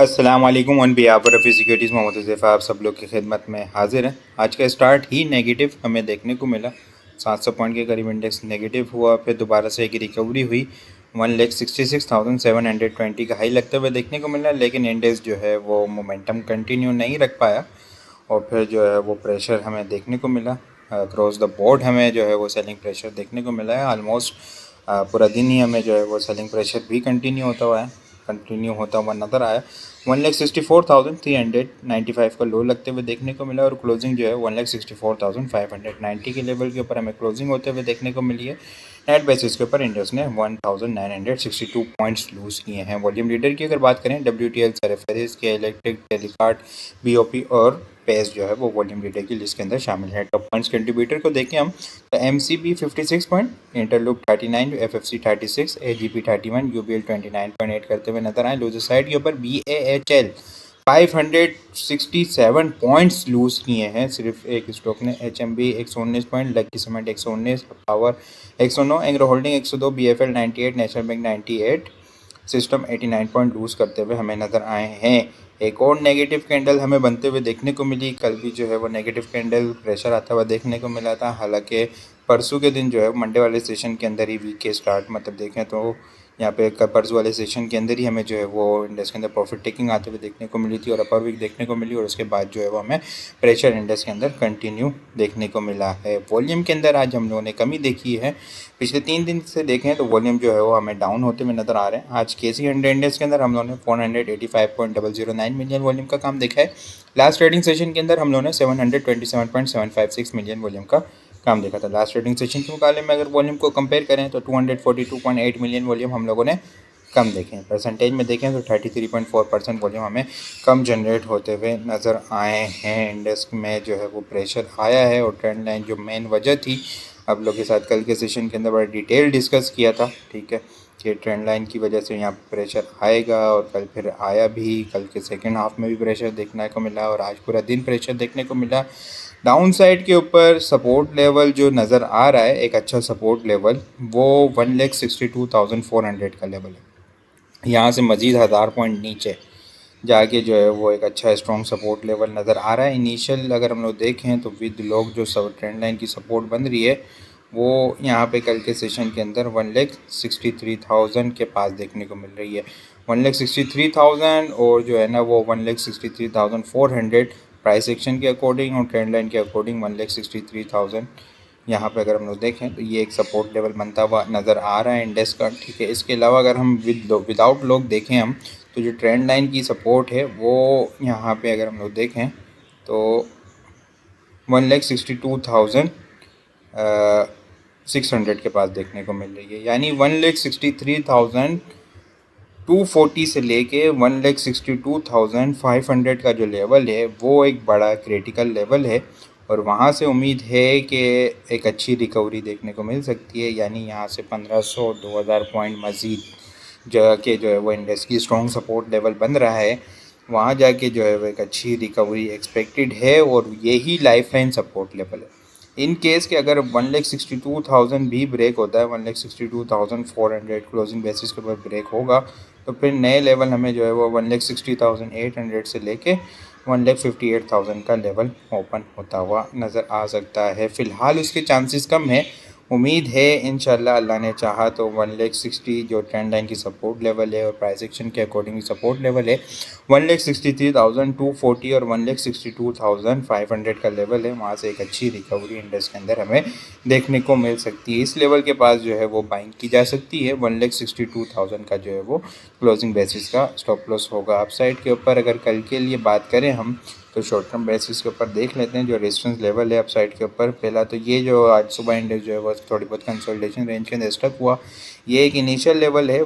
अस्सलाम वालेकुम on behalf Rafi securities Mohammad Huzaifa आप सब लोग की खिदमत में हाजिर हैं। आज का स्टार्ट ही नेगेटिव हमें देखने को मिला। 700 पॉइंट के करीब इंडेक्स नेगेटिव हुआ, फिर दोबारा से एक रिकवरी हुई। 1,66,720 का हाई लगते हुए देखने को मिला, लेकिन इंडेक्स जो है वो मोमेंटम कंटिन्यू नहीं रख पाया और फिर जो है वो प्रेशर हमें देखने को मिला। क्रॉस द बोर्ड हमें जो है वो सेलिंग प्रेशर देखने को मिला है। ऑलमोस्ट पूरा दिन ही हमें जो है वो सेलिंग प्रेशर भी कंटिन्यू होता हुआ नज़र आया। 1,64,395 का लो लगते हुए देखने को मिला और क्लोजिंग जो है 1,64,590 के लेवल के ऊपर हमें क्लोजिंग होते हुए देखने को मिली है। नेट बेसिस के ऊपर इंडेक्स ने 1,962 पॉइंट्स लूज़ किए हैं। वॉल्यूम लीडर की अगर बात करें, WTL, सरफेस के इलेक्ट्रिक, टेलीकार्ट, BOP और पेस जो है वो वॉल्यूम लीडर की लिस्ट के अंदर शामिल है। टॉप पॉइंट्स कंट्रीब्यूटर को देखें हम तो MCB 56 point, Interloop 39, FFC 36, AGP 31, UBL 29.8 करते हुए नजर आए। लूजर साइड के ऊपर BAHL 567 पॉइंट्स लूज किए हैं सिर्फ एक स्टॉक ने। HMB 119 point, lucky cement 119, power 109, Engro holding 102, BFL 98, national bank 98, system 89 point lose करते हुए हमें नज़र आए हैं। एक और नेगेटिव कैंडल हमें बनते हुए देखने को मिली। कल भी जो है वो नेगेटिव कैंडल प्रेशर आता हुआ देखने को मिला था। हालांकि परसों के दिन जो है मंडे वाले सेशन के अंदर ही वीक के स्टार्ट मतलब देखें तो यहाँ पे परसों वाले सेशन के अंदर ही हमें जो है वो इंडेक्स के अंदर प्रॉफिट टेकिंग आते हुए देखने को मिली थी और अपर वीक देखने को मिली और उसके बाद जो है वो हमें प्रेशर इंडेक्स के अंदर कंटिन्यू देखने को मिला है। वॉल्यूम के अंदर आज हम लोगों ने कमी देखी है। पिछले 3 दिन से देखें तो वॉल्यूम जो है वो हमें डाउन होते हुए नज़र आ रहे हैं। आज KC 100 इंडेक्स के अंदर हम लोगों ने 485.009 मिलियन वॉल्यूम का काम देखा है। लास्ट ट्रेडिंग सेशन के अंदर हम लोगों ने 727.756 मिलियन वॉल्यूम का काम देखा था। लास्ट ट्रेडिंग सेशन के मुकाबले में अगर वॉल्यूम को कंपेयर करें तो 242.8 मिलियन वॉल्यूम हम लोगों ने कम देखें। परसेंटेज में देखें तो 33.4% वॉल्यूम हमें कम जनरेट होते हुए नज़र आए हैं। इंडेक्स में जो है वो प्रेशर आया है और ट्रेंड लाइन जो मेन वजह थी आप लोग के साथ कल के सेशन के अंदर बड़ा डिटेल डिस्कस किया था, ठीक है, कि ट्रेंड लाइन की वजह से यहाँ प्रेशर आएगा और कल फिर आया भी। कल के सेकेंड हाफ में भी प्रेशर देखने को मिला और आज पूरा दिन प्रेशर देखने को मिला। डाउन साइड के ऊपर सपोर्ट लेवल जो नज़र आ रहा है, एक अच्छा सपोर्ट लेवल, वो 1,62,400 का लेवल है। यहाँ से मज़ीद 1000 पॉइंट नीचे जाके जो है वो एक अच्छा स्ट्रॉन्ग सपोर्ट लेवल नज़र आ रहा है। इनिशियल अगर हम लोग देखें तो विद लोग जो सब ट्रेंड लाइन की सपोर्ट बन रही है वो यहाँ पे कल के सेशन के अंदर 1,63,000 के पास देखने को मिल रही है। 1,63,000 और जो है ना वो 1,63,400 प्राइस एक्शन के अकॉर्डिंग और ट्रेंड लाइन के अकॉर्डिंग 1,63,000 यहाँ पे अगर हम लोग देखें तो ये एक सपोर्ट लेवल बनता हुआ नज़र आ रहा है इंडेक्स का, ठीक है। इसके अलावा अगर हम विदाउट लोग देखें हम तो जो ट्रेंड लाइन की सपोर्ट है वो यहाँ पे अगर हम लोग देखें तो 1,62,600 के पास देखने को मिल रही है। यानी 1,63,240 से लेके 1,62,500 का जो लेवल है वो एक बड़ा क्रिटिकल लेवल है और वहाँ से उम्मीद है कि एक अच्छी रिकवरी देखने को मिल सकती है। यानी यहाँ से 1,500-2,000 पॉइंट मज़ीद जाके जो है वो इंडेक्स की स्ट्रॉन्ग सपोर्ट लेवल बन रहा है, वहाँ जाके जो है वो एक अच्छी रिकवरी एक्सपेक्टेड है और यही लाइफलाइन सपोर्ट लेवल है। इन केस के अगर 1,62,000 भी ब्रेक होता है, 1,62,400 क्लोजिंग बेसिस के ऊपर ब्रेक होगा तो फिर नए लेवल हमें जो है वो 1,60,800 से लेके 1,58,000 का लेवल ओपन होता हुआ नज़र आ सकता है। फ़िलहाल उसके चांसेस कम है। उम्मीद है इंशाल्लाह अल्लाह ने चाहा तो 1,60,000 जो ट्रेंड लाइन की सपोर्ट लेवल है और प्राइस एक्शन के अकॉर्डिंग सपोर्ट लेवल है 1,63,240 और 1,62,500 का लेवल है। वहाँ से एक अच्छी रिकवरी इंडेक्स के अंदर हमें देखने को मिल सकती है। इस लेवल के पास जो है वो बाइंग की जा सकती है। 1,62,000 का जो है वो क्लोजिंग बेसिस का स्टॉप लॉस होगा। अपसाइड के ऊपर अगर कल के लिए बात करें हम तो शॉर्ट टर्म बेसिस के ऊपर देख लेते हैं जो रेजिस्टेंस लेवल है अपसाइड के ऊपर। पहला तो ये जो आज सुबह इंडेक्स जो है वो थोड़ी बहुत कंसोलिडेशन रेंज के अंदर स्टक हुआ, ये एक इनिशियल लेवल है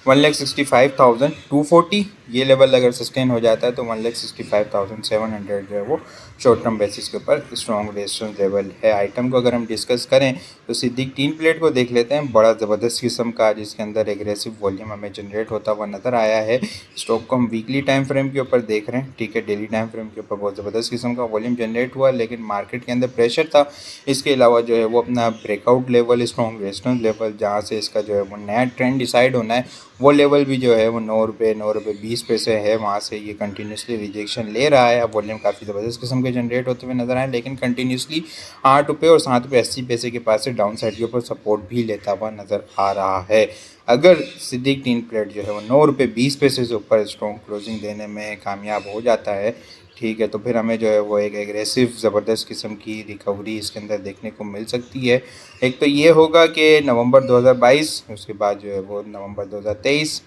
1,65,240। ये लेवल अगर सस्टेन हो जाता है तो 1,65,700 जो है वो शॉर्ट टर्म बेसिस के ऊपर स्ट्रॉन्ग रेजिस्टेंस लेवल है। आइटम को अगर हम डिस्कस करें तो सिद्दीक 3 प्लेट को देख लेते हैं, बड़ा ज़बरदस्त किस्म का जिसके अंदर एग्रेसिव वॉल्यूम हमें जनरेट होता हुआ नज़र आया है। स्टॉक को हम वीकली टाइम फ्रेम के ऊपर देख रहे हैं, ठीक है। डेली टाइम फ्रेम के ऊपर बहुत ज़बरदस्त किस्म का वॉल्यूम जनरेट हुआ, लेकिन मार्केट के अंदर प्रेशर था। इसके अलावा जो है वो अपना breakout level, strong resistance level, जहाँ से इसका जो है वो नया ट्रेंड डिसाइड होना है, वो लेवल भी जो है वो 9 रुपये 20 पैसे है। वहाँ से ये कंटिन्यूसली रिजेक्शन ले रहा है। अब वॉल्यूम काफ़ी ज़बरदस्त किस्म के जनरेट होते हुए नजर आए, लेकिन कंटिन्यूसली 8 रुपये और 7 रुपये 80 पैसे के पास से डाउन साइड के ऊपर सपोर्ट भी लेता हुआ नज़र आ रहा है। अगर सिद्दीक 3 प्लेट जो है वो 9 रुपये 20 पैसे से ऊपर स्ट्रॉन्ग क्लोजिंग देने में कामयाब हो जाता है, ठीक है, तो फिर हमें जो है वो एक एग्रेसिव ज़बरदस्त किस्म की रिकवरी इसके अंदर देखने को मिल सकती है। एक तो ये होगा कि नवंबर 2022, उसके बाद जो है वो नवंबर 2023,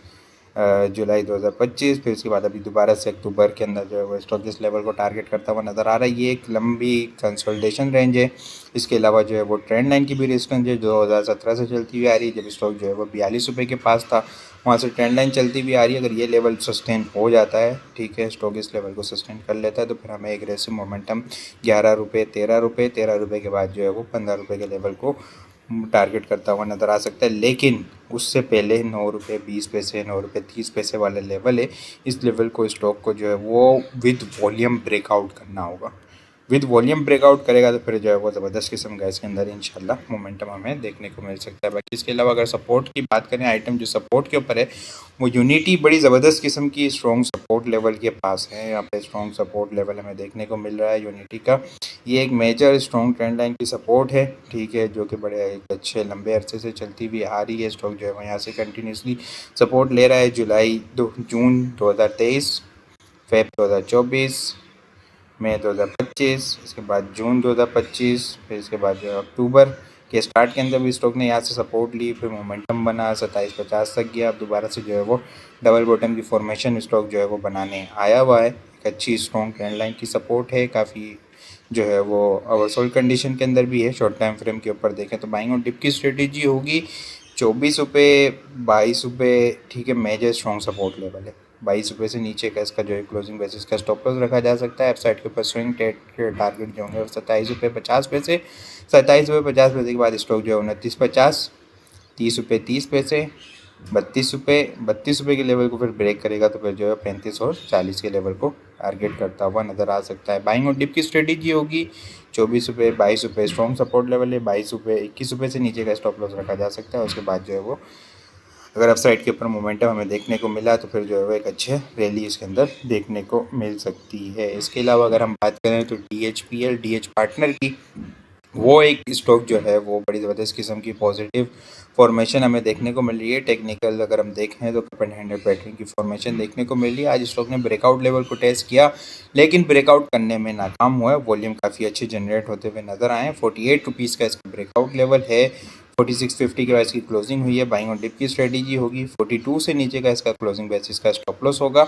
जुलाई 2025, फिर उसके बाद अभी दोबारा से अक्टूबर के अंदर जो है वो स्टॉक इस लेवल को टारगेट करता हुआ नज़र आ रहा है। ये एक लंबी कंसोलिडेशन रेंज है। इसके अलावा जो है वो ट्रेंड लाइन की भी रेजिस्टेंस है, 2017 से चलती हुई आ रही है, जब स्टॉक जो है वो 42 रुपये के पास था, वहाँ से ट्रेंड लाइन चलती हुई आ रही है। अगर ये लेवल सस्टेन हो जाता है, ठीक है, स्टॉक इस लेवल को सस्टेन कर लेता है, तो फिर हमें एग्रेसिव मोमेंटम 11 रुपये 13 रुपये, 13 रुपये के बाद जो है वो 15 रुपये के लेवल को टारगेट करता हुआ नज़र आ सकता है। लेकिन उससे पहले 9 रुपये 20 पैसे 9 रुपये 30 पैसे वाला लेवल है, इस लेवल को स्टॉक को जो है वो विद वॉल्यूम ब्रेकआउट करना होगा। विद वॉल्यूम ब्रेकआउट करेगा तो फिर जो है वो ज़बरदस्त किस्म का इसके अंदर इंशाल्लाह मोमेंटम हमें देखने को मिल सकता है। बाकी इसके अलावा अगर सपोर्ट की बात करें, आइटम जो सपोर्ट के ऊपर है वो यूनिटी बड़ी ज़बरदस्त किस्म की स्ट्रॉन्ग सपोर्ट लेवल के पास है। यहाँ पे स्ट्रॉन्ग सपोर्ट लेवल हमें देखने को मिल रहा है यूनिटी का। ये एक मेजर स्ट्रॉन्ग ट्रेंड लाइन की सपोर्ट है, ठीक है, जो कि बड़े एक अच्छे लंबे अरसे से चलती हुई आ रही है। स्टॉक जो है वो यहाँ से कंटिन्यूसली सपोर्ट ले रहा है। जून 2023, फेब 2024, मई 2025, इसके बाद जून 2025, फिर इसके बाद जो अक्टूबर के स्टार्ट के अंदर भी स्टॉक ने यहाँ से सपोर्ट ली, फिर मोमेंटम बना 2750 तक गया। अब दोबारा से जो है वो डबल बॉटम की फॉर्मेशन स्टॉक जो है वो बनाने आया हुआ है। एक अच्छी स्ट्रॉन्ग ट्रेंड लाइन की सपोर्ट है, काफ़ी जो है वो ओवरसोल्ड कंडीशन के अंदर भी है। शॉर्ट टाइम फ्रेम के ऊपर देखें तो बाइंग और डिप की स्ट्रेटेजी होगी। 24 रुपये 22 रुपये, ठीक है, मेजर स्ट्रॉन्ग सपोर्ट लेवल है। 22 रुपये से नीचे का इसका जो है क्लोजिंग बेसिस का स्टॉप लॉस रखा जा सकता है। वेबसाइट के ऊपर स्विंग टारगेट जो होंगे 27 रुपये 50 पैसे, 27 रुपये 50 पैसे के बाद स्टॉक जो है 29.50, 30 रुपये 30 पैसे, 32 रुपये के लेवल को फिर ब्रेक करेगा तो फिर जो है 35 और 40 के लेवल को टारगेट करता हुआ नज़र आ सकता है। बाइंग और डिप की स्ट्रेटेजी होगी। 24 रुपये 22 रुपये स्ट्रॉन्ग सपोर्ट लेवल है। 22 रुपये 21 रुपये से नीचे का स्टॉप लॉस रखा जा सकता है। उसके बाद जो है वो अगर अपसाइड के ऊपर मोमेंटम हमें देखने को मिला तो फिर जो है वो एक अच्छे रैली इसके अंदर देखने को मिल सकती है। इसके अलावा अगर हम बात करें तो DH पार्टनर की, वो एक स्टॉक जो है वो बड़ी ज़बरदस्त किस्म की पॉजिटिव फॉर्मेशन हमें देखने को मिल रही है। टेक्निकल अगर हम देखें तो कप एंड हैंडल पैटर्न की फॉर्मेशन देखने को मिल रही है। आज स्टॉक ने ब्रेकआउट लेवल को टेस्ट किया, लेकिन ब्रेकआउट करने में नाकाम हुआ है। वॉल्यूम काफ़ी अच्छे जनरेट होते हुए नजर आए। 48 रुपीज़ का इसका ब्रेकआउट लेवल है। 4650 के बाद इसकी क्लोजिंग हुई है। बाइंग और डिप की स्ट्रेटेजी होगी। 42 से नीचे का इसका क्लोजिंग बेसिस का स्टॉप लॉस होगा।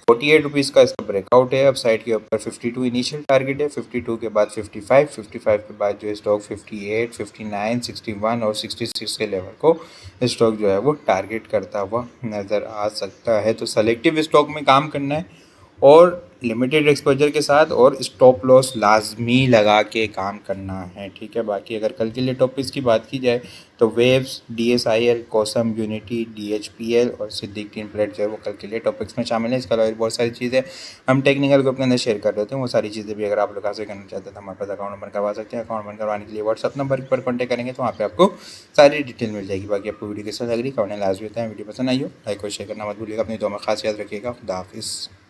48 रुपीज़ का इसका ब्रेकआउट है। अब साइड के ऊपर 52 इनिशियल टारगेट है। 52 के बाद 55 के बाद जो है स्टॉक 58, 59, 61 और 66 के लेवल को स्टॉक जो है वो टारगेट करता हुआ नज़र आ सकता है। तो सेलेक्टिव स्टॉक में काम करना है और लिमिटेड एक्सपोजर के साथ, और स्टॉप लॉस लाजमी लगा के काम करना है, ठीक है। बाकी अगर कल के लिए टॉपिक्स की बात की जाए तो वेव्स, DSIL, कोसम, यूनिटी, DHPL और सिद्दीक 3 प्लेट जो है वो कल के लिए टॉपिक्स में शामिल है। इसके अलावा बहुत सारी चीज़ें हम टेक्निकल ग्रुप के अंदर शेयर कर रहे थे। वो सारी चीज़ें भी अगर आप लोग से करना चाहते हैं तो हमारे पास अकाउंट नंबर करवा सकते हैं। अकाउंट नंबर करवाने के लिए व्हाट्सअप नंबर पर कॉन्टैक्ट करेंगे तो वहाँ पे आपको सारी डिटेल मिल जाएगी। बाकी आपको वीडियो कैसा लग रही है कमेंट लाजमी होता है। वीडियो पसंद आई हो लाइक और शेयर करना मत भूलिएगा। अपनी दुआ में खास याद रखिएगा। खुदा हाफिज़।